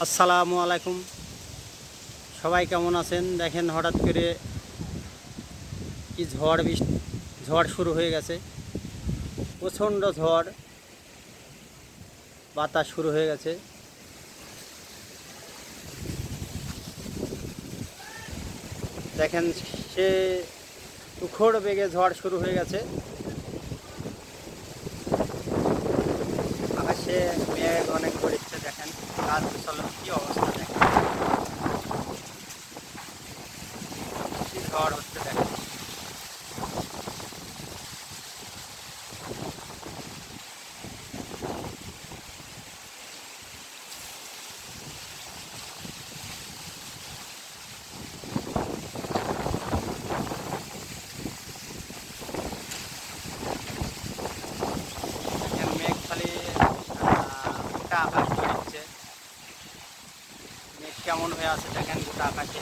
আসসালামু আলাইকুম। সবাই কেমন আছেন? দেখেন হঠাৎ করে কি ঝড় শুরু হয়ে গেছে। প্রচণ্ড ঝড় বাতাস শুরু হয়ে গেছে। দেখেন সে তুখোড় বেগে ঝড় শুরু হয়ে গেছে। আকাশে মেঘ অনেক পড়েছে। দেখেন গাছ গোছালোর কি অবস্থা, দেখেন কি ঝড় হচ্ছে। দেখেন দেখেন মেঘ খালি গোটা আকাশ পড়ছে। মেঘ কেমন হয়ে আছে দেখেন গোটা আকাশে।